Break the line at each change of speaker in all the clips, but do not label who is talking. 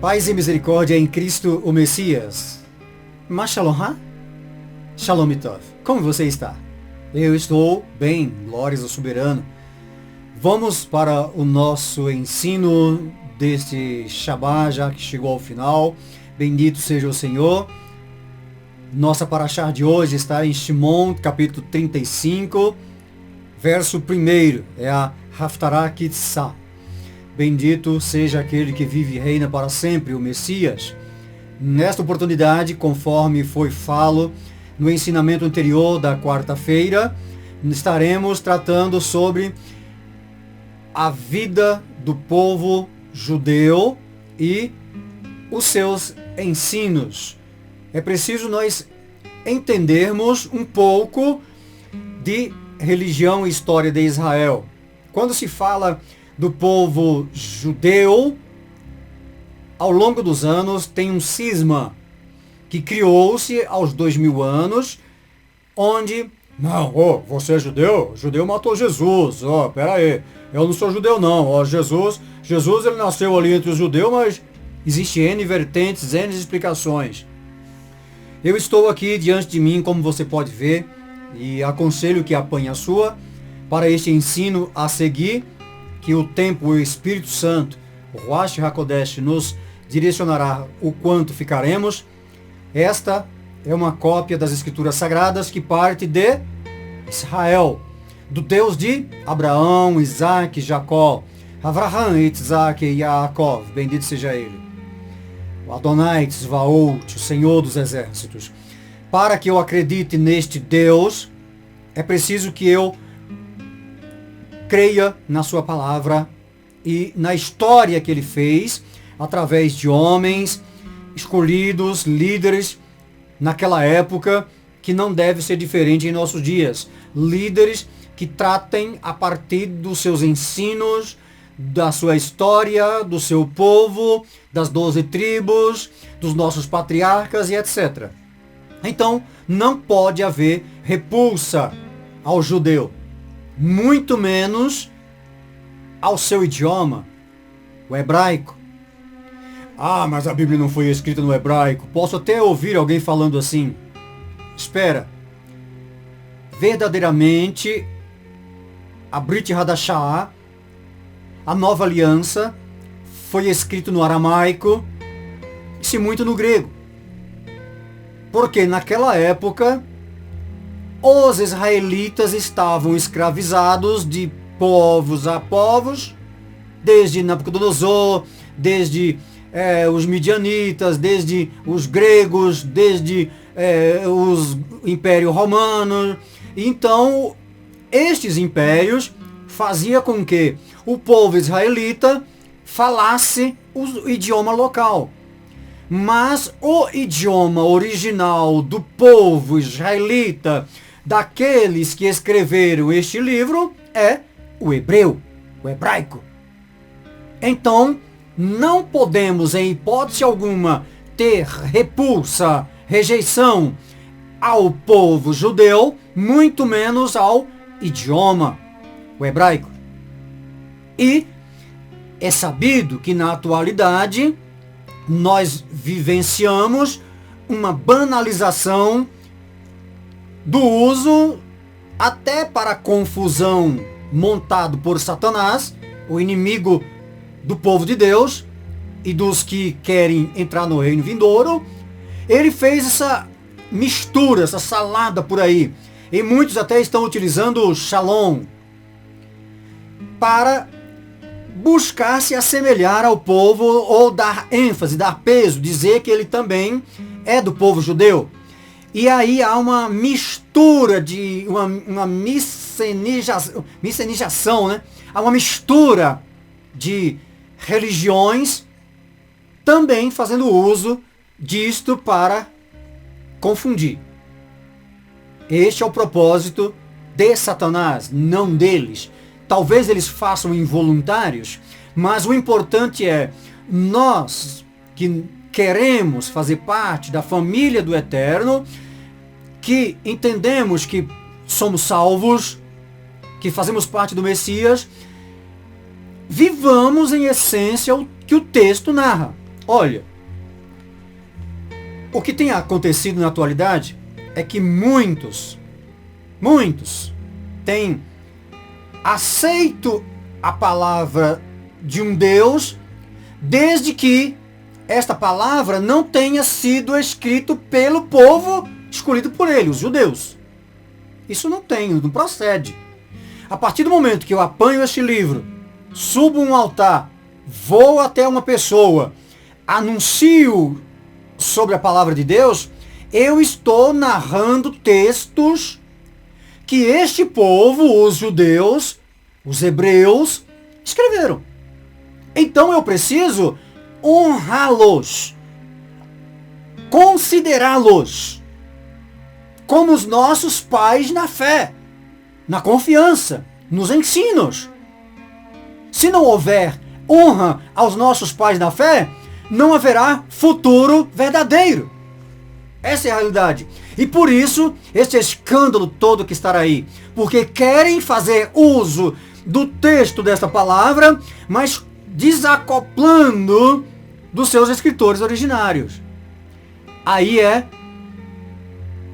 Paz e misericórdia em Cristo, o Messias. Mas Shalom Ha? Shalom Tov. Como você está? Eu estou bem, glórias ao soberano. Vamos para o nosso ensino deste Shabbat, já que chegou ao final. Bendito seja o Senhor. Nossa paraxá de hoje está em Shimon, capítulo 35, verso 1. É a Haftarah Kitzah. Bendito seja aquele que vive e reina para sempre, o Messias. Nesta oportunidade, conforme foi falo no ensinamento anterior da quarta-feira, estaremos tratando sobre a vida do povo judeu e os seus ensinos. É preciso nós entendermos um pouco de religião e história de Israel. Quando se fala do povo judeu, ao longo dos anos tem um cisma que criou-se aos 2000 anos, onde, você é judeu? Judeu matou Jesus, pera aí, eu não sou judeu não, Jesus ele nasceu ali entre os judeus, mas existe N vertentes, N explicações. Eu estou aqui diante de mim, como você pode ver, e aconselho que apanhe a sua, para este ensino a seguir, que o tempo, o Espírito Santo, o Ruach HaKodesh, nos direcionará o quanto ficaremos. Esta é uma cópia das Escrituras Sagradas que parte de Israel, do Deus de Abraão, Isaac, Jacó, Avraham, Isaac e Yaakov, bendito seja ele. O Adonai Tzvaot, o Senhor dos Exércitos. Para que eu acredite neste Deus, é preciso que eu creia na sua palavra e na história que ele fez, através de homens escolhidos, líderes, naquela época, que não deve ser diferente em nossos dias. Líderes que tratem a partir dos seus ensinos, da sua história, do seu povo, das 12 tribos, dos nossos patriarcas e etc. Então, não pode haver repulsa ao judeu, muito menos ao seu idioma, o hebraico. Mas a Bíblia não foi escrita no hebraico. Posso até ouvir alguém falando assim. Espera. Verdadeiramente, a Brit Hadashah, a nova aliança, foi escrito no aramaico, se muito no grego. Porque naquela época, os israelitas estavam escravizados de povos a povos, desde Nabucodonosor, desde os midianitas, desde os gregos, desde os Império Romano. Então, estes impérios faziam com que o povo israelita falasse o idioma local. Mas o idioma original do povo israelita, daqueles que escreveram este livro, é o hebreu, o hebraico. Então, não podemos, em hipótese alguma, ter repulsa, rejeição ao povo judeu, muito menos ao idioma, o hebraico. E é sabido que na atualidade nós vivenciamos uma banalização do uso, até para confusão, montado por Satanás, o inimigo do povo de Deus e dos que querem entrar no reino vindouro. Ele fez essa mistura, essa salada por aí. E muitos até estão utilizando o Shalom para buscar se assemelhar ao povo ou dar ênfase, dar peso, dizer que ele também é do povo judeu. E aí há uma mistura de uma miscenização, né? Há uma mistura de religiões também fazendo uso disto para confundir. Este é o propósito de Satanás, não deles. Talvez eles façam involuntários, mas o importante é nós que queremos fazer parte da família do Eterno, que entendemos que somos salvos, que fazemos parte do Messias, vivamos em essência o que o texto narra. Olha, o que tem acontecido na atualidade é que muitos têm aceito a palavra de um Deus, desde que esta palavra não tenha sido escrito pelo povo escolhido por ele, os judeus. Isso não procede. A partir do momento que eu apanho este livro, subo um altar, vou até uma pessoa, anuncio sobre a palavra de Deus, eu estou narrando textos que este povo, os judeus, os hebreus, escreveram. Então eu preciso honrá-los, considerá-los como os nossos pais na fé, na confiança, nos ensinos. Se não houver honra aos nossos pais na fé, não haverá futuro verdadeiro. Essa é a realidade. E por isso, este escândalo todo que está aí. Porque querem fazer uso do texto desta palavra, mas desacoplando dos seus escritores originários. Aí é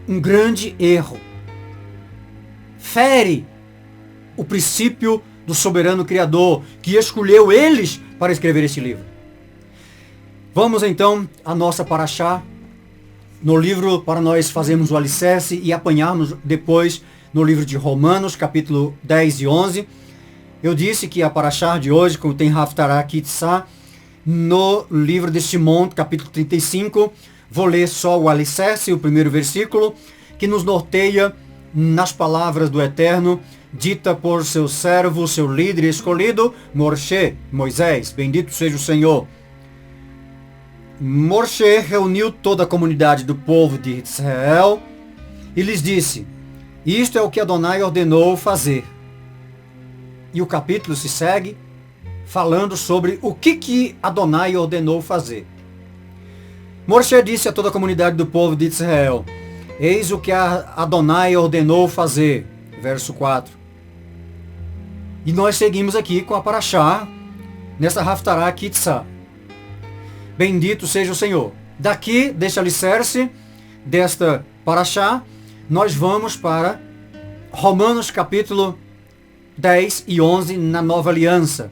um grande erro. Fere o princípio do soberano Criador, que escolheu eles para escrever este livro. Vamos então à nossa paraxá, no livro, para nós fazermos o alicerce e apanharmos depois no livro de Romanos, capítulo 10 e 11. Eu disse que a paraxá de hoje, como tem Haftarah Kitzá, no livro de Shimon, capítulo 35, vou ler só o alicerce, o primeiro versículo, que nos norteia nas palavras do Eterno, dita por seu servo, seu líder escolhido, Moshe, Moisés, bendito seja o Senhor. Moshe reuniu toda a comunidade do povo de Israel e lhes disse: isto é o que Adonai ordenou fazer. E o capítulo se segue falando sobre o que Adonai ordenou fazer. Moshe disse a toda a comunidade do povo de Israel: eis o que Adonai ordenou fazer. Verso 4. E nós seguimos aqui com a paraxá, nessa Haftarah Kitzá. Bendito seja o Senhor. Daqui, deste alicerce, desta paraxá, nós vamos para Romanos capítulo 10 e 11 na Nova Aliança,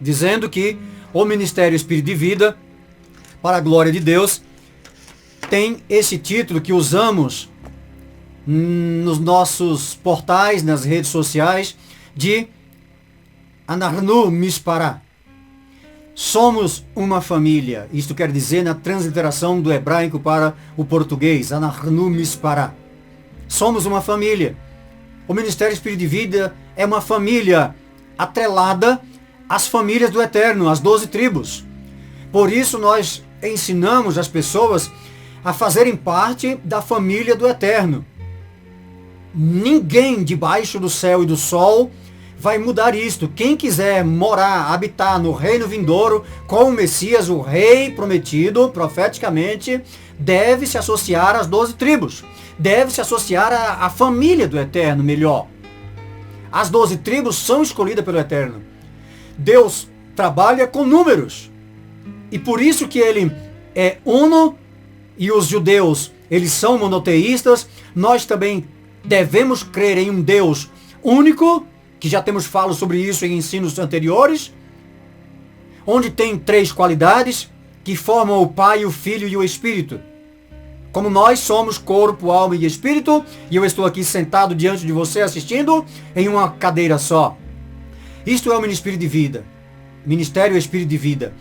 dizendo que o Ministério Espírito de Vida, para a glória de Deus, tem esse título que usamos nos nossos portais, nas redes sociais, de Anarnu Mispará. Somos uma família. Isto quer dizer, na transliteração do hebraico para o português, Anarnu Mispará. Somos uma família. O Ministério Espírito de Vida é uma família atrelada às famílias do Eterno, às 12 tribos. Por isso nós ensinamos as pessoas a fazerem parte da família do Eterno. Ninguém debaixo do céu e do sol vai mudar isto. Quem quiser morar, habitar no reino vindouro com o Messias, o rei prometido, profeticamente, deve se associar às 12 tribos. Deve se associar à família do Eterno, melhor. As 12 tribos são escolhidas pelo Eterno. Deus trabalha com números. E por isso que ele é uno, e os judeus, eles são monoteístas. Nós também devemos crer em um Deus único, que já temos falado sobre isso em ensinos anteriores, onde tem 3 qualidades que formam o Pai, o Filho e o Espírito. Como nós somos corpo, alma e espírito, e eu estou aqui sentado diante de você assistindo em uma cadeira só. Isto é o Ministério de Vida. Ministério Espírito de Vida.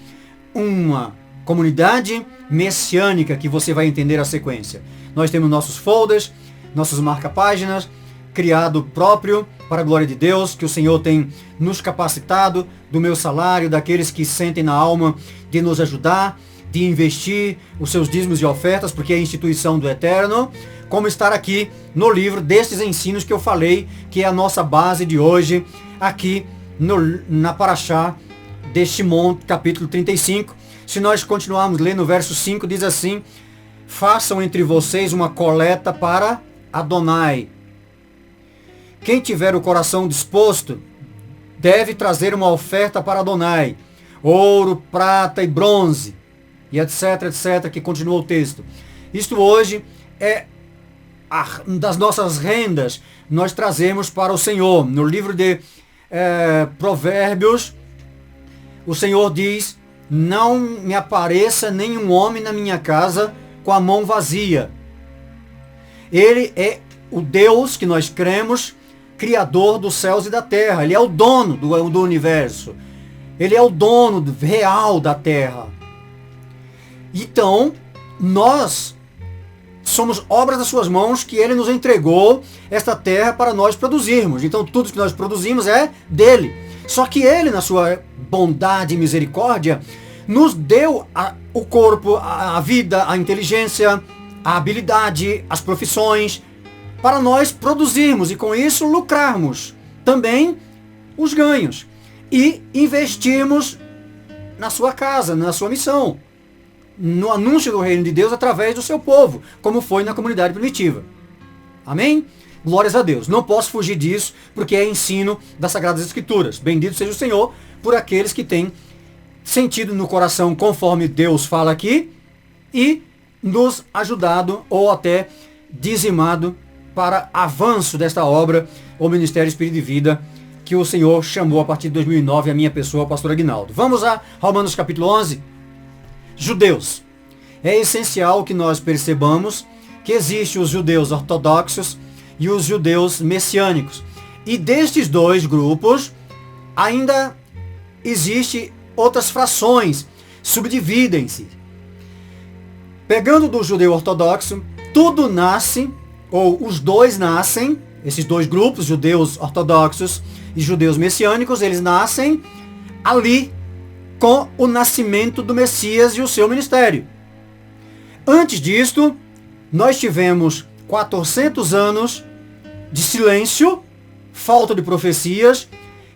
Uma comunidade messiânica que você vai entender a sequência. Nós temos nossos folders, nossos marca-páginas, criado próprio para a glória de Deus, que o Senhor tem nos capacitado, do meu salário, daqueles que sentem na alma de nos ajudar, de investir os seus dízimos e ofertas, porque é a instituição do Eterno, como estar aqui no livro desses ensinos que eu falei, que é a nossa base de hoje, aqui na paraxá de Shimon, capítulo 35. Se nós continuarmos lendo o verso 5, diz assim: façam entre vocês uma coleta para Adonai. Quem tiver o coração disposto, deve trazer uma oferta para Adonai: ouro, prata e bronze. e etc, etc, que continua o texto. Isto hoje é das nossas rendas, nós trazemos para o Senhor. No livro de Provérbios, o Senhor diz: não me apareça nenhum homem na minha casa com a mão vazia. Ele é o Deus que nós cremos, Criador dos céus e da terra. Ele é o dono do universo. Ele é o dono real da terra. Então, nós somos obras das suas mãos, que ele nos entregou esta terra para nós produzirmos. Então tudo que nós produzimos é dele. Só que ele, na sua bondade e misericórdia, nos deu o corpo, a vida, a inteligência, a habilidade, as profissões, para nós produzirmos e com isso lucrarmos também os ganhos e investirmos na sua casa, na sua missão, no anúncio do reino de Deus através do seu povo, como foi na comunidade primitiva. Amém? Glórias a Deus. Não posso fugir disso, porque é ensino das Sagradas Escrituras. Bendito seja o Senhor por aqueles que têm sentido no coração conforme Deus fala aqui e nos ajudado ou até dizimado para avanço desta obra, o Ministério Espírito de Vida, que o Senhor chamou a partir de 2009 a minha pessoa, o pastor Aguinaldo. Vamos a Romanos capítulo 11. Judeus. É essencial que nós percebamos que existem os judeus ortodoxos e os judeus messiânicos. E destes dois grupos ainda existem outras frações, subdividem-se. Pegando do judeu ortodoxo, tudo nasce, ou os dois nascem, esses dois grupos, judeus ortodoxos e judeus messiânicos, eles nascem ali com o nascimento do Messias e o seu ministério. Antes disto, nós tivemos 400 anos de silêncio, falta de profecias,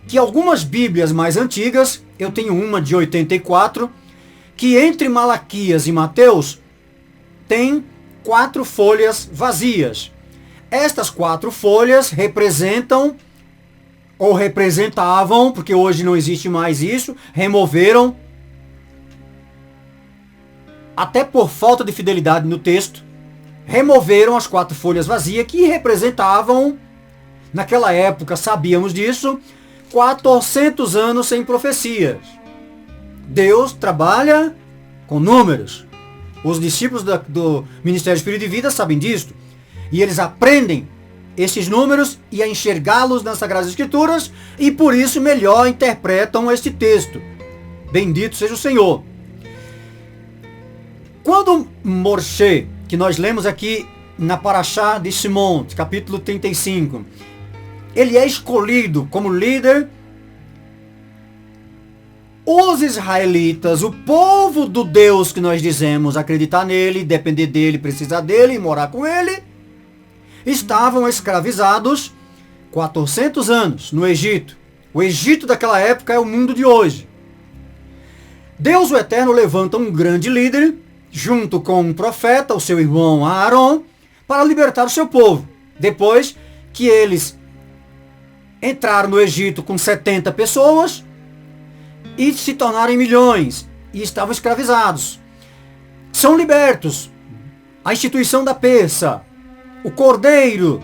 que algumas bíblias mais antigas, eu tenho uma de 84, que entre Malaquias e Mateus tem 4 folhas vazias. Estas 4 folhas representam ou representavam, porque hoje não existe mais isso, removeram, até por falta de fidelidade no texto, removeram as 4 folhas vazias que representavam, naquela época sabíamos disso, 400 anos sem profecias. Deus trabalha com números. Os discípulos do Ministério Espírito de Vida sabem disso. E eles aprendem esses números e a enxergá-los nas Sagradas Escrituras e por isso melhor interpretam este texto. Bendito seja o Senhor. Quando Moshe, que nós lemos aqui na Parashá de Shimon, capítulo 35, ele é escolhido como líder, os israelitas, o povo do Deus que nós dizemos acreditar nele, depender dele, precisar dele e morar com ele, estavam escravizados 400 anos no Egito. O Egito daquela época é o mundo de hoje. Deus, o Eterno, levanta um grande líder, junto com um profeta, o seu irmão Aaron, para libertar o seu povo. Depois que eles entraram no Egito com 70 pessoas e se tornaram milhões e estavam escravizados. São libertos. A instituição da peça, o cordeiro,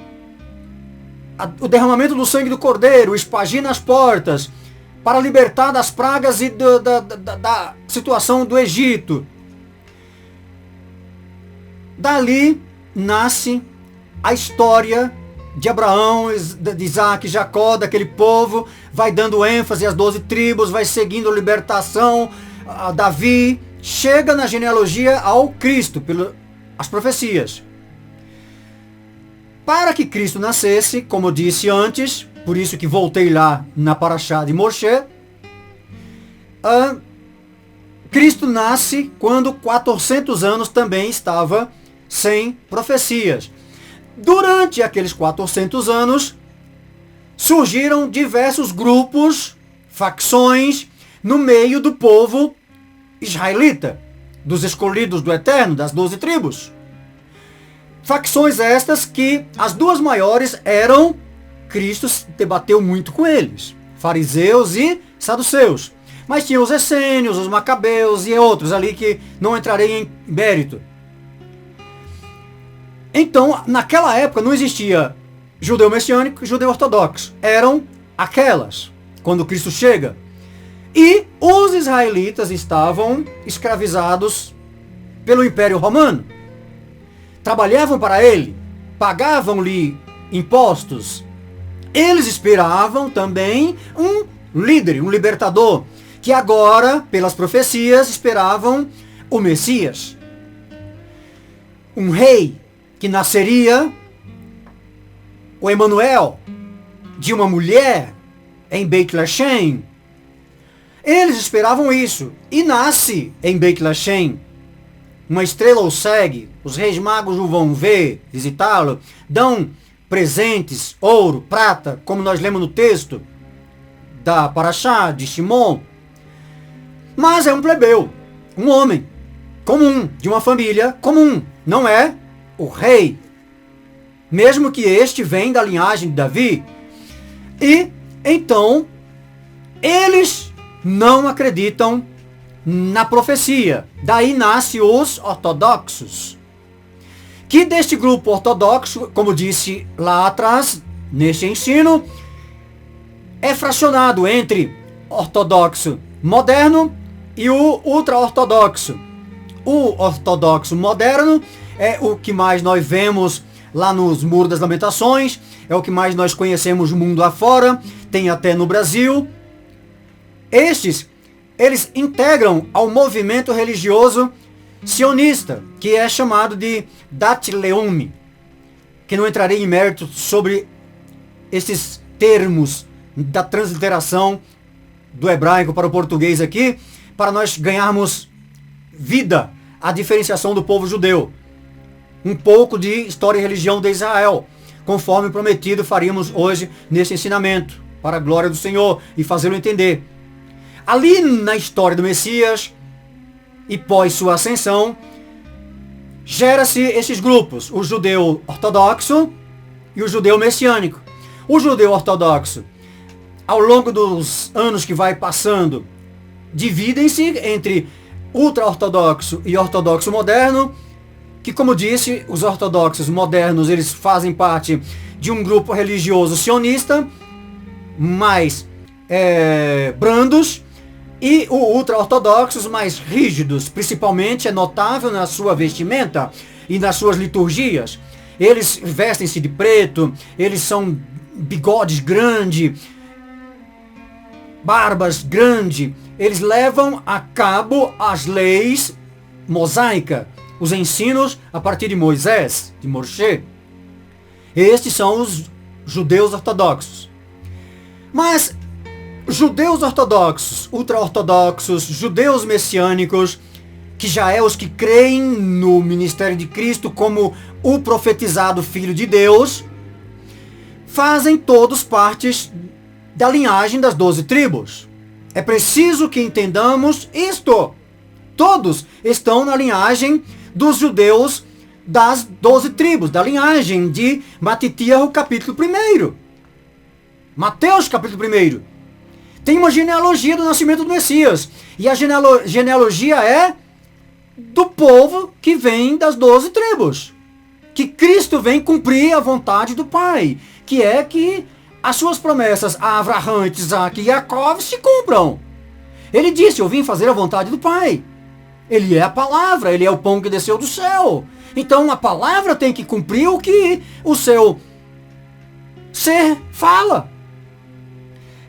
o derramamento do sangue do cordeiro, o espagir nas portas, para libertar das pragas e da situação do Egito. Dali nasce a história de Abraão, de Isaac, Jacó, daquele povo, vai dando ênfase às 12 tribos, vai seguindo a libertação, a Davi, chega na genealogia ao Cristo, pelas profecias. Para que Cristo nascesse, como eu disse antes, por isso que voltei lá na Parashá de Moshe, Cristo nasce quando 400 anos também estava sem profecias. Durante aqueles 400 anos, surgiram diversos grupos, facções, no meio do povo israelita, dos escolhidos do Eterno, das 12 tribos. Facções estas que as duas maiores eram, Cristo debateu muito com eles, fariseus e saduceus. Mas tinha os essênios, os macabeus e outros ali que não entrarei em mérito. Então, naquela época não existia judeu messiânico e judeu ortodoxo. Eram aquelas, quando Cristo chega. E os israelitas estavam escravizados pelo Império Romano. Trabalhavam para ele, pagavam-lhe impostos. Eles esperavam também um líder, um libertador, que agora, pelas profecias, esperavam o Messias. Um rei que nasceria, o Emanuel, de uma mulher em Beit Lashem. Eles esperavam isso. E nasce em Beit Lashem. Uma estrela o segue, os reis magos o vão ver, visitá-lo, dão presentes, ouro, prata, como nós lemos no texto da Parashá, de Shimon. Mas é um plebeu, um homem comum, de uma família comum, não é o rei, mesmo que este vem da linhagem de Davi. E então eles não acreditam na profecia. Daí nasce os ortodoxos, que deste grupo ortodoxo, como disse lá atrás, neste ensino, é fracionado entre ortodoxo moderno e o ultra-ortodoxo. O ortodoxo moderno é o que mais nós vemos lá nos Muros das Lamentações, é o que mais nós conhecemos mundo afora, tem até no Brasil. Estes, eles integram ao movimento religioso sionista, que é chamado de Dat Leumi, que não entrarei em mérito sobre esses termos da transliteração do hebraico para o português aqui, para nós ganharmos vida à diferenciação do povo judeu. Um pouco de história e religião de Israel, conforme prometido faríamos hoje nesse ensinamento, para a glória do Senhor e fazê-lo entender. Ali na história do Messias e pós sua ascensão, gera-se esses grupos, o judeu ortodoxo e o judeu messiânico. O judeu ortodoxo, ao longo dos anos que vai passando, dividem-se entre ultra-ortodoxo e ortodoxo moderno, que, como disse, os ortodoxos modernos, eles fazem parte de um grupo religioso sionista, mais brandos, e os ultra-ortodoxos mais rígidos, principalmente é notável na sua vestimenta e nas suas liturgias. Eles vestem-se de preto, eles são bigodes grandes, barbas grandes, eles levam a cabo as leis mosaicas, os ensinos a partir de Moisés, de Moshe. Estes são os judeus ortodoxos. Mas judeus ortodoxos, ultra-ortodoxos, judeus messiânicos, que já é os que creem no ministério de Cristo como o profetizado Filho de Deus, fazem todos partes da linhagem das 12 tribos. É preciso que entendamos isto. Todos estão na linhagem dos judeus das 12 tribos, da linhagem de Matitiahu, capítulo 1. Mateus, capítulo 1. Tem uma genealogia do nascimento do Messias. E a genealogia é do povo que vem das 12 tribos. Que Cristo vem cumprir a vontade do Pai. Que é que as suas promessas a Abraão, Isaac e Jacó se cumpram. Ele disse, eu vim fazer a vontade do Pai. Ele é a palavra, ele é o pão que desceu do céu. Então a palavra tem que cumprir o que o seu ser fala.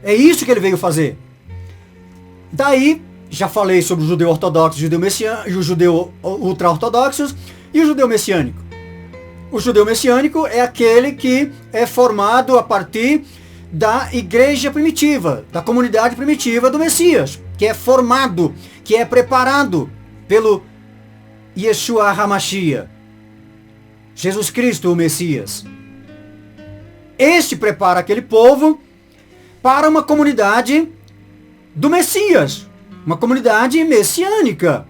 É isso que ele veio fazer. Daí, já falei sobre o judeu ortodoxo, o judeu messiânico, o judeu ultra-ortodoxo e o judeu messiânico. O judeu messiânico é aquele que é formado a partir da igreja primitiva, da comunidade primitiva do Messias, que é formado, que é preparado pelo Yeshua HaMashiach, Jesus Cristo, o Messias. Este prepara aquele povo para uma comunidade do Messias, uma comunidade messiânica,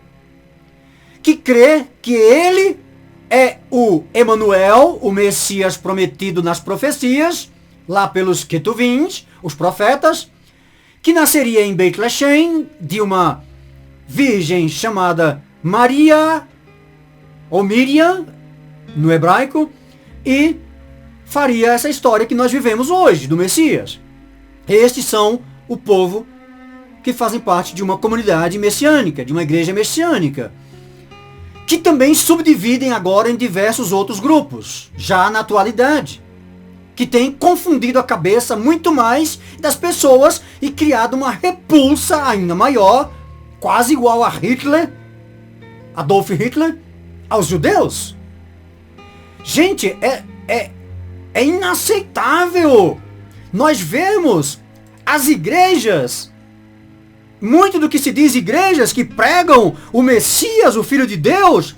que crê que ele é o Emanuel, o Messias prometido nas profecias, lá pelos Ketuvins, os profetas, que nasceria em Beit-Lehem, de uma virgem chamada Maria, ou Miriam, no hebraico, e faria essa história que nós vivemos hoje, do Messias. Estes são o povo que fazem parte de uma comunidade messiânica, de uma igreja messiânica, que também subdividem agora em diversos outros grupos, já na atualidade, que tem confundido a cabeça muito mais das pessoas e criado uma repulsa ainda maior, quase igual a Hitler, Adolf Hitler, aos judeus. Gente, é inaceitável nós vemos as igrejas, muito do que se diz igrejas que pregam o Messias, o Filho de Deus,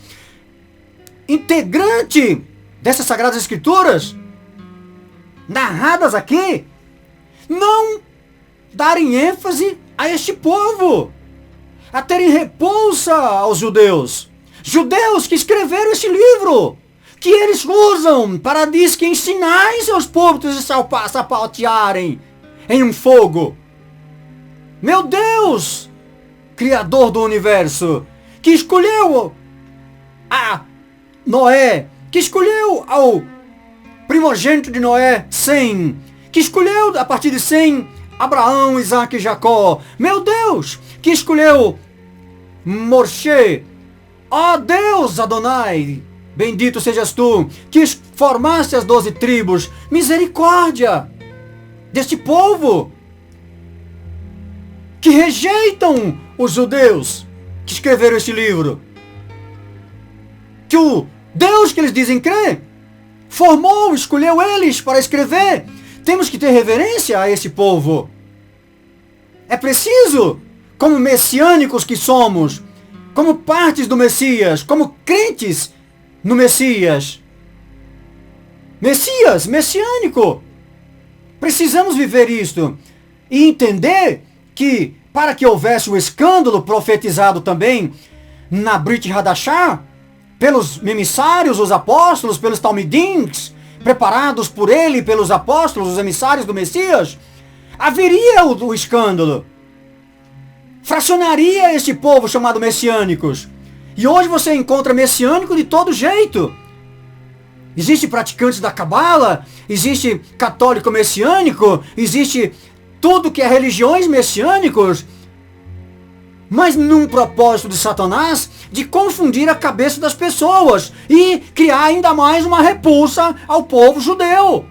integrante dessas Sagradas Escrituras, narradas aqui, não darem ênfase a este povo, a terem repulsa aos judeus. Judeus que escreveram este livro, que eles usam para, diz que, ensinar seus povos a sapatearem em um fogo. Meu Deus, Criador do universo, que escolheu a Noé, que escolheu ao primogênito de Noé, Sem, que escolheu a partir de Sem, Abraão, Isaac e Jacó. Meu Deus, que escolheu Moshe. Ó Deus Adonai, bendito sejas tu, que formaste as 12 tribos. Misericórdia deste povo que rejeitam os judeus que escreveram este livro, que o Deus que eles dizem crer formou, escolheu eles para escrever. Temos que ter reverência a esse povo. É preciso, como messiânicos que somos, como partes do Messias, como crentes no Messias, messiânico, precisamos viver isto e entender que, para que houvesse o escândalo profetizado também na Brit Hadashah, pelos emissários, os apóstolos, pelos talmidins, preparados por ele, pelos apóstolos, os emissários do Messias, haveria o escândalo. Fracionaria este povo chamado messiânicos. E hoje você encontra messiânico de todo jeito. Existe praticantes da Cabala, existe católico messiânico, existe tudo que é religiões messiânicos, mas num propósito de Satanás de confundir a cabeça das pessoas e criar ainda mais uma repulsa ao povo judeu,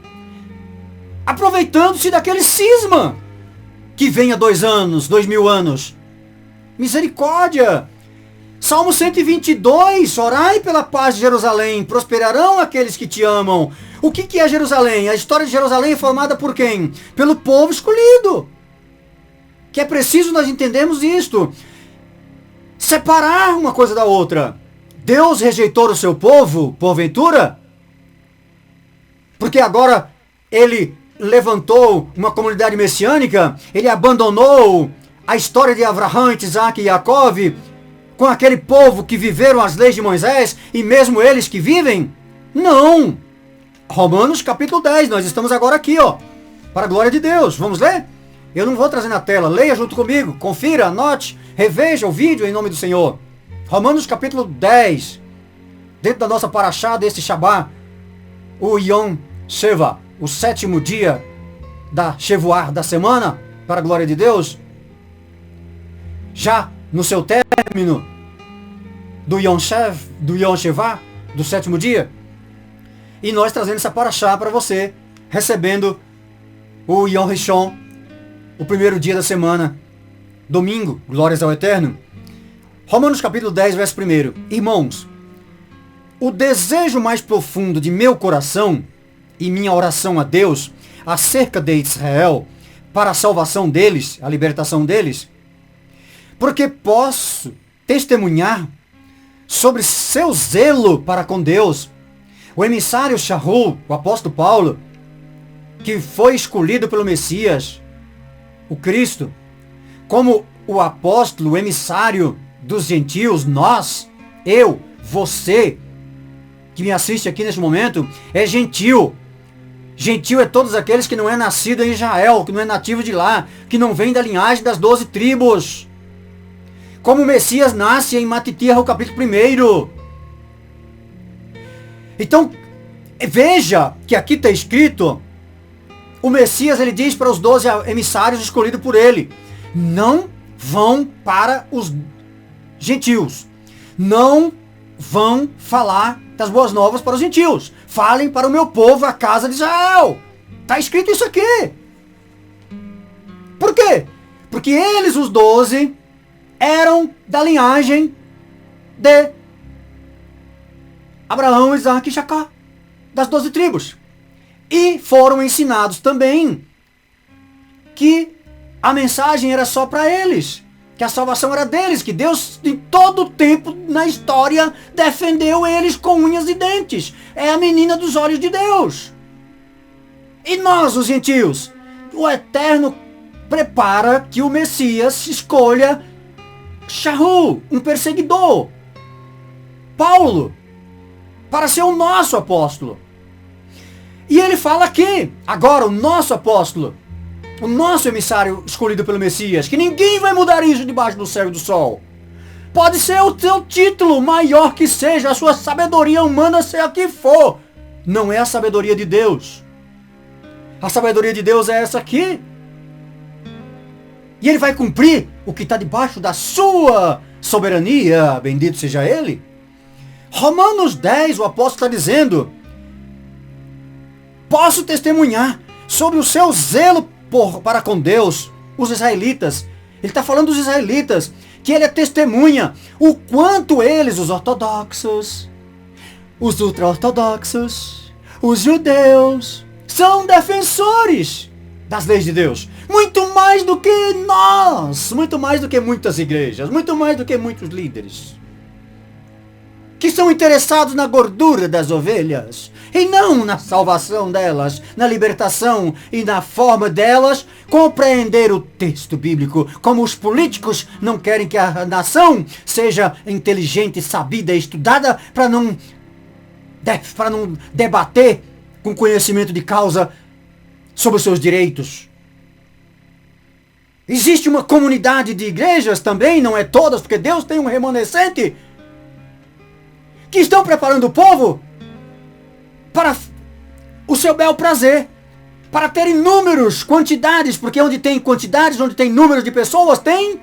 aproveitando-se daquele cisma que vem há 2000 anos. Misericórdia! Salmo 122, orai pela paz de Jerusalém, prosperarão aqueles que te amam. O que é Jerusalém? A história de Jerusalém é formada por quem? Pelo povo escolhido. Que é preciso nós entendermos isto. Separar uma coisa da outra. Deus rejeitou o seu povo, porventura? Porque agora ele levantou uma comunidade messiânica, ele abandonou a história de Abraão, Isaac e Jacó, com aquele povo que viveram as leis de Moisés, e mesmo eles que vivem? Não! Romanos capítulo 10, nós estamos agora aqui, ó, para a glória de Deus. Vamos ler? Eu não vou trazer na tela, leia junto comigo, confira, anote, reveja o vídeo em nome do Senhor. Romanos capítulo 10, dentro da nossa paraxá deste Shabá, o Yom Sheva, o 7º dia da Shevuar da semana, para a glória de Deus. Já no seu término do Yom Sheva, do 7º dia, e nós trazendo essa paraxá para você, recebendo o Yom Rishon, o primeiro dia da semana, domingo, glórias ao Eterno. Romanos capítulo 10, verso 1. Irmãos, o desejo mais profundo de meu coração e minha oração a Deus acerca de Israel, para a salvação deles, a libertação deles, porque posso testemunhar sobre seu zelo para com Deus. O emissário Shaul, o apóstolo Paulo, que foi escolhido pelo Messias, o Cristo, como o apóstolo, o emissário dos gentios, nós, eu, você, que me assiste aqui neste momento, é gentil Gentil é todos aqueles que não é nascido em Israel, que não é nativo de lá, que não vem da linhagem das 12 tribos. Como o Messias nasce em Matitias, o capítulo 1. Então, veja que aqui está escrito, o Messias, ele diz para os 12 emissários escolhidos por ele, não vão para os gentios, não vão falar das boas novas para os gentios, falem para o meu povo, a casa de Israel. Está escrito isso aqui. Por quê? Porque eles, os 12, eram da linhagem de Abraão, Isaac e Jacó, das 12 tribos. E foram ensinados também que a mensagem era só para eles, que a salvação era deles, que Deus em todo o tempo na história defendeu eles com unhas e dentes. É a menina dos olhos de Deus. E nós, os gentios, o Eterno prepara que o Messias escolha Shaul, um perseguidor, Paulo, para ser o nosso apóstolo. E ele fala aqui, agora o nosso apóstolo, o nosso emissário escolhido pelo Messias, que ninguém vai mudar isso debaixo do céu e do sol. Pode ser o teu título, maior que seja, a sua sabedoria humana, seja a que for. Não é a sabedoria de Deus. A sabedoria de Deus é essa aqui. E ele vai cumprir o que está debaixo da sua soberania, bendito seja ele. Romanos 10, o apóstolo está dizendo, posso testemunhar sobre o seu zelo para com Deus, os israelitas. Ele está falando dos israelitas, que ele é testemunha o quanto eles, os ortodoxos, os ultra-ortodoxos, os judeus, são defensores das leis de Deus. Muito mais do que nós, muito mais do que muitas igrejas, muito mais do que muitos líderes, que são interessados na gordura das ovelhas, e não na salvação delas, na libertação e na forma delas compreender o texto bíblico, como os políticos não querem que a nação seja inteligente, sabida e estudada para não debater com conhecimento de causa sobre os seus direitos. Existe uma comunidade de igrejas também, não é todas, porque Deus tem um remanescente, que estão preparando o povo para o seu bel prazer, para terem números, quantidades, porque onde tem quantidades, onde tem números de pessoas, tem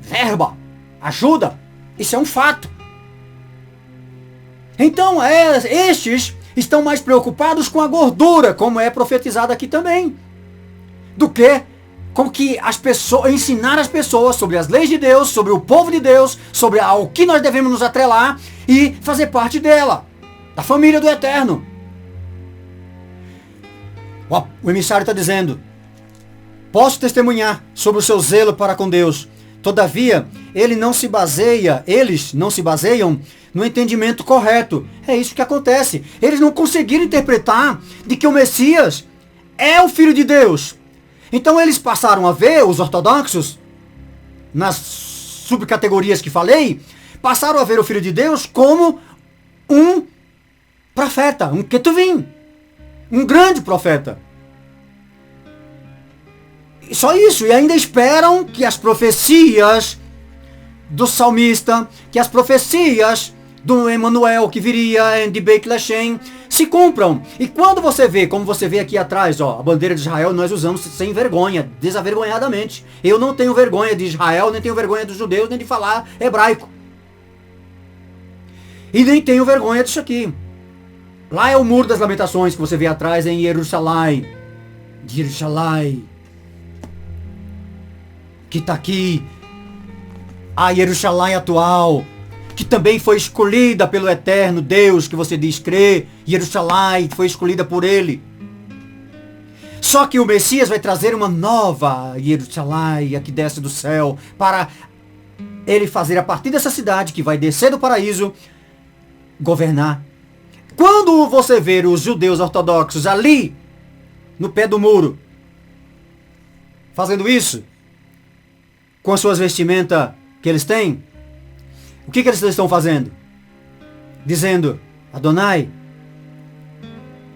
verba, ajuda. Isso é um fato. Então, estes estão mais preocupados com a gordura, como é profetizado aqui também, do que com que as pessoas, ensinar as pessoas sobre as leis de Deus, sobre o povo de Deus, sobre ao que nós devemos nos atrelar e fazer parte dela, da família do Eterno. O emissário está dizendo, posso testemunhar sobre o seu zelo para com Deus. Todavia, eles não se baseiam no entendimento correto. É isso que acontece. Eles não conseguiram interpretar de que o Messias é o Filho de Deus. Então eles passaram a ver, os ortodoxos, nas subcategorias que falei, passaram a ver o Filho de Deus como um profeta, um ketuvim, um grande profeta. E só isso, e ainda esperam que as profecias do salmista, que as profecias do Emanuel que viria de Beit Lechem se cumpram. E quando você vê, como você vê aqui atrás, ó, a bandeira de Israel, nós usamos sem vergonha, desavergonhadamente. Eu não tenho vergonha de Israel, nem tenho vergonha dos judeus, nem de falar hebraico. E nem tenho vergonha disso aqui. Lá é o Muro das Lamentações que você vê atrás em Jerusalém. Jerusalém. Que está aqui. A Jerusalém atual, que também foi escolhida pelo Eterno Deus, que você diz crer. Jerusalém foi escolhida por Ele. Só que o Messias vai trazer uma nova Jerusalém, que desce do céu, para Ele fazer a partir dessa cidade, que vai descer do paraíso, governar. Quando você ver os judeus ortodoxos ali, no pé do muro, fazendo isso, com as suas vestimentas que eles têm, o que eles estão fazendo? Dizendo, Adonai,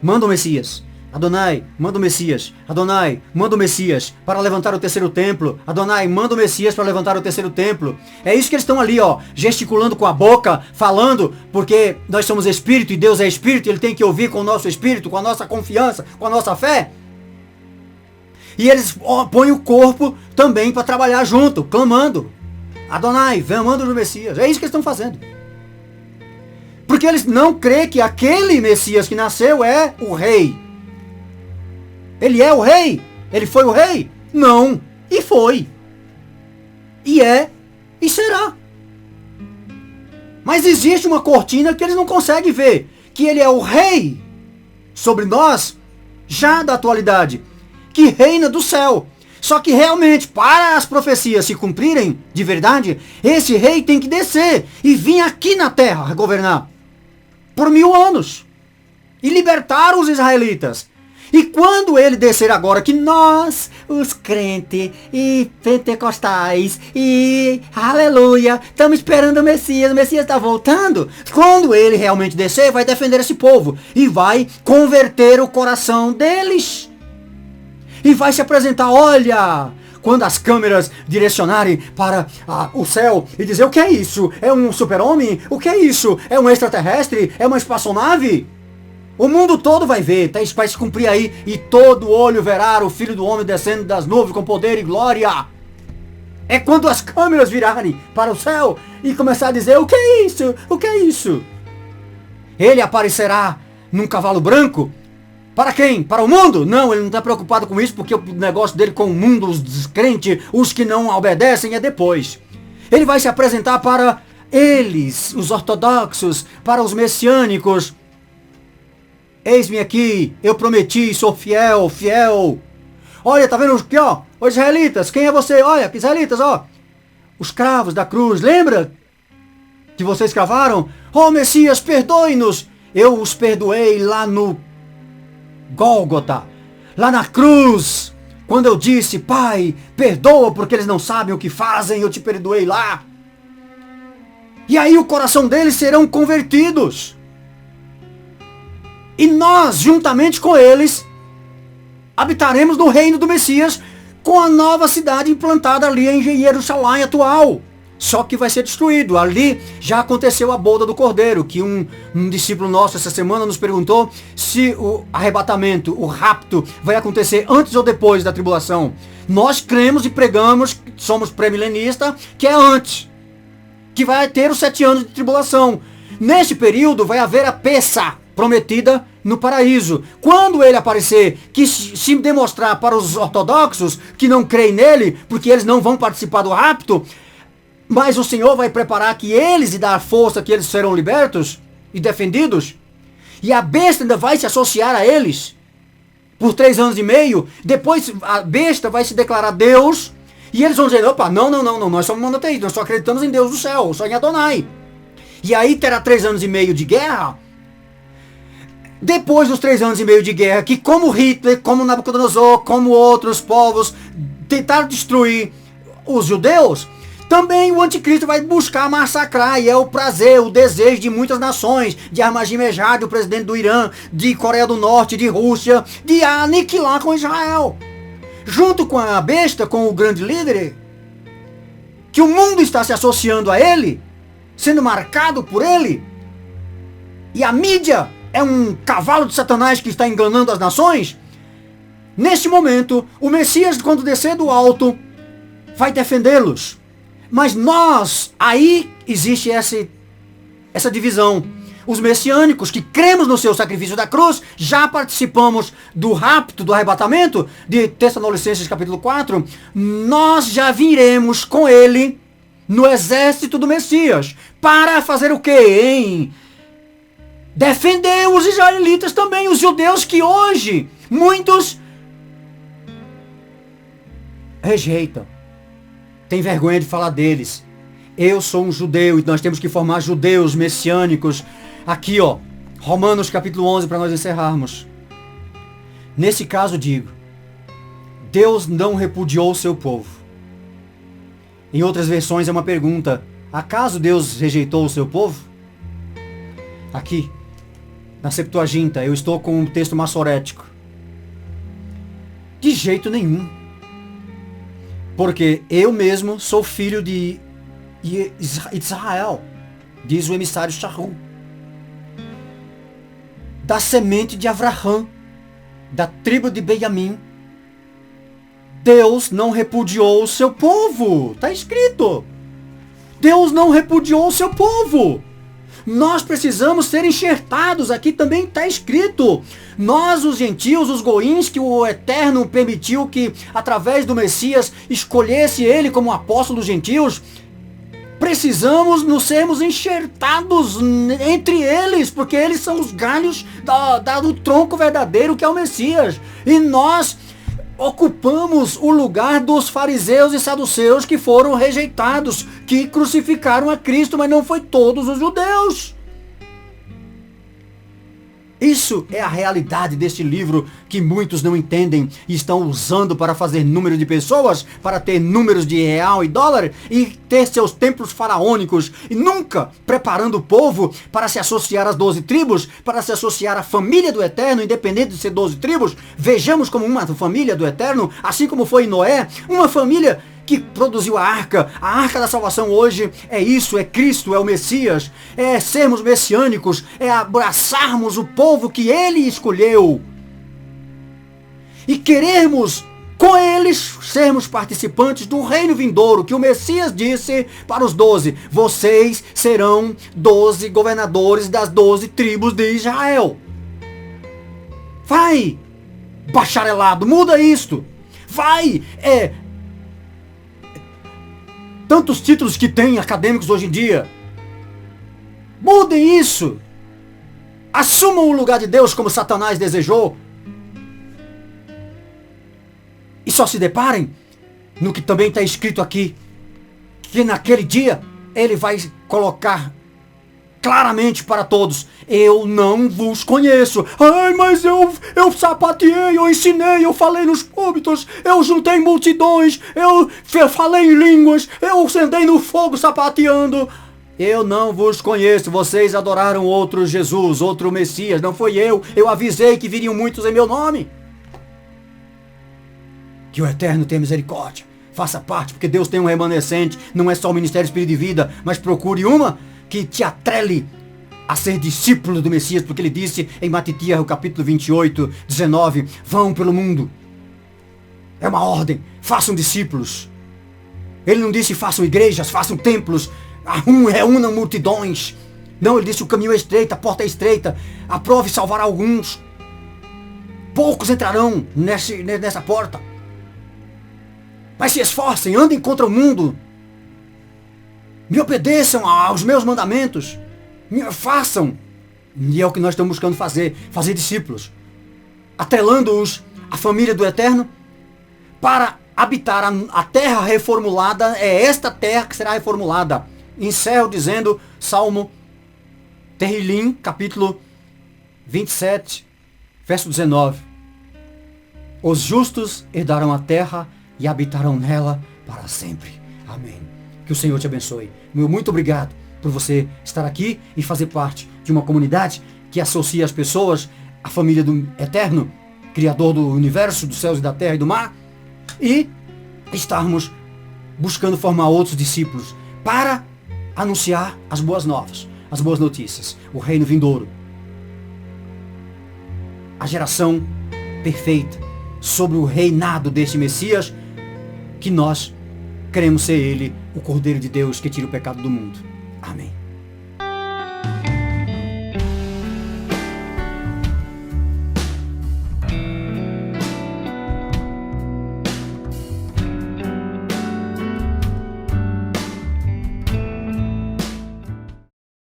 manda o Messias. Adonai, manda o Messias. Adonai, manda o Messias para levantar o terceiro templo. Adonai, manda o Messias para levantar o terceiro templo. É isso que eles estão ali, ó, gesticulando com a boca, falando, porque nós somos espírito e Deus é espírito, ele tem que ouvir com o nosso espírito, com a nossa confiança, com a nossa fé. E eles põem o corpo também para trabalhar junto, clamando. Adonai, vem, manda o Messias. É isso que eles estão fazendo. Porque eles não creem que aquele Messias que nasceu é o rei. Ele é o rei? Ele foi o rei? Não. E foi. E é. E será. Mas existe uma cortina que eles não conseguem ver. Que ele é o rei sobre nós, já da atualidade. Que reina do céu. Só que realmente, para as profecias se cumprirem de verdade, esse rei tem que descer e vir aqui na terra governar. Por 1000 anos. E libertar os israelitas. E quando ele descer agora, que nós, os crentes e pentecostais e aleluia, estamos esperando o Messias está voltando. Quando ele realmente descer, vai defender esse povo e vai converter o coração deles. E vai se apresentar, olha, quando as câmeras direcionarem para o céu e dizer, o que é isso? É um super-homem? O que é isso? É um extraterrestre? É uma espaçonave? O mundo todo vai ver, vai se cumprir aí, e todo olho verá o Filho do Homem descendo das nuvens com poder e glória. É quando as câmeras virarem para o céu e começar a dizer, o que é isso? O que é isso? Ele aparecerá num cavalo branco. Para quem? Para o mundo? Não, ele não está preocupado com isso, porque o negócio dele com o mundo, os descrentes, os que não obedecem, é depois. Ele vai se apresentar para eles, os ortodoxos, para os messiânicos. Eis-me aqui, eu prometi, sou fiel, fiel. Olha, tá vendo aqui, ó? Os israelitas, quem é você? Olha, israelitas, ó. Os cravos da cruz, lembra? Que vocês cravaram? Oh, Messias, perdoe-nos. Eu os perdoei lá no Gólgota, lá na cruz. Quando eu disse, Pai, perdoa porque eles não sabem o que fazem, eu te perdoei lá. E aí o coração deles serão convertidos. E nós, juntamente com eles, habitaremos no reino do Messias com a nova cidade implantada ali em Jerusalém atual. Só que vai ser destruído. Ali já aconteceu a boda do Cordeiro, que um discípulo nosso essa semana nos perguntou se o arrebatamento, o rapto, vai acontecer antes ou depois da tribulação. Nós cremos e pregamos, somos pré-milenistas, que é antes. Que vai ter os 7 anos de tribulação. Neste período vai haver a Pessa prometida no paraíso. Quando ele aparecer, que se demonstrar para os ortodoxos que não creem nele, porque eles não vão participar do rapto, mas o Senhor vai preparar que eles e dar força que eles serão libertos e defendidos, e a besta ainda vai se associar a eles por 3 anos e meio. Depois a besta vai se declarar Deus, e eles vão dizer, opa, não, nós somos monoteístas, nós só acreditamos em Deus do céu, só em Adonai. E aí terá 3 anos e meio de guerra. Depois dos 3 anos e meio de guerra, que como Hitler, como Nabucodonosor, como outros povos tentaram destruir os judeus, também o anticristo vai buscar massacrar, e é o prazer, o desejo de muitas nações, de Ahmadinejad, o presidente do Irã, de Coreia do Norte, de Rússia, de aniquilar com Israel. Junto com a besta, com o grande líder, que o mundo está se associando a ele, sendo marcado por ele, e a mídia é um cavalo de Satanás que está enganando as nações. Neste momento, o Messias, quando descer do alto, vai defendê-los. Mas nós, aí existe essa divisão. Os messiânicos que cremos no seu sacrifício da cruz, já participamos do rapto, do arrebatamento, de Tessalonicenses capítulo 4, nós já viremos com ele no exército do Messias. Para fazer o quê, hein? Defender os israelitas também, os judeus que hoje muitos rejeitam. Tem vergonha de falar deles. Eu sou um judeu e nós temos que formar judeus messiânicos. Aqui, ó, Romanos capítulo 11, para nós encerrarmos. Nesse caso digo, Deus não repudiou o seu povo. Em outras versões é uma pergunta, acaso Deus rejeitou o seu povo? Aqui, na Septuaginta, eu estou com um texto massorético. De jeito nenhum. Porque eu mesmo sou filho de Israel, diz o emissário Shaul. Da semente de Avraham, da tribo de Benjamim. Deus não repudiou o seu povo. Está escrito. Deus não repudiou o seu povo. Nós precisamos ser enxertados. Aqui também está escrito. Nós, os gentios, os goíns, que o Eterno permitiu que, através do Messias, escolhesse ele como apóstolo dos gentios, precisamos nos sermos enxertados entre eles, porque eles são os galhos do tronco verdadeiro que é o Messias. E nós ocupamos o lugar dos fariseus e saduceus que foram rejeitados, que crucificaram a Cristo, mas não foi todos os judeus. Isso é a realidade deste livro que muitos não entendem e estão usando para fazer número de pessoas, para ter números de real e dólar e ter seus templos faraônicos e nunca preparando o povo para se associar às 12 tribos, para se associar à família do Eterno, independente de ser 12 tribos. Vejamos como uma família do Eterno, assim como foi em Noé, uma família que produziu a arca da salvação hoje é isso, é Cristo, é o Messias, é sermos messiânicos, é abraçarmos o povo que ele escolheu e querermos com eles sermos participantes do reino vindouro, que o Messias disse para os 12, vocês serão 12 governadores das 12 tribos de Israel. Vai, bacharelado, muda isto. Vai, tantos títulos que tem acadêmicos hoje em dia. Mudem isso. Assumam o lugar de Deus como Satanás desejou. E só se deparem no que também está escrito aqui, que naquele dia ele vai colocar claramente para todos, eu não vos conheço. Ai, mas eu sapateei, eu ensinei, eu falei nos púlpitos, eu juntei multidões, eu falei em línguas, eu acendei no fogo sapateando. Eu não vos conheço, vocês adoraram outro Jesus, outro Messias, não foi eu avisei que viriam muitos em meu nome. Que o Eterno tenha misericórdia, faça parte, porque Deus tem um remanescente, não é só o Ministério Espírito de Vida, mas procure uma que te atrele a ser discípulo do Messias, porque ele disse em Matitias, o capítulo 28, 19, vão pelo mundo. É uma ordem, façam discípulos. Ele não disse façam igrejas, façam templos, reúnam multidões. Não, ele disse o caminho é estreito, a porta é estreita, aprove salvar alguns. Poucos entrarão nessa porta. Mas se esforcem, andem contra o mundo. Me obedeçam aos meus mandamentos. Me façam. E é o que nós estamos buscando fazer discípulos. Atrelando-os à família do Eterno para habitar a terra reformulada. É esta terra que será reformulada. Encerro dizendo, Salmo Terrilim, capítulo 27, verso 19. Os justos herdarão a terra e habitarão nela para sempre. Amém. Que o Senhor te abençoe. Meu muito obrigado por você estar aqui e fazer parte de uma comunidade que associa as pessoas à família do Eterno, Criador do universo, dos céus e da terra e do mar, e estarmos buscando formar outros discípulos para anunciar as boas novas, as boas notícias, o reino vindouro, a geração perfeita sobre o reinado deste Messias, que nós queremos ser ele, o Cordeiro de Deus que tira o pecado do mundo. Amém.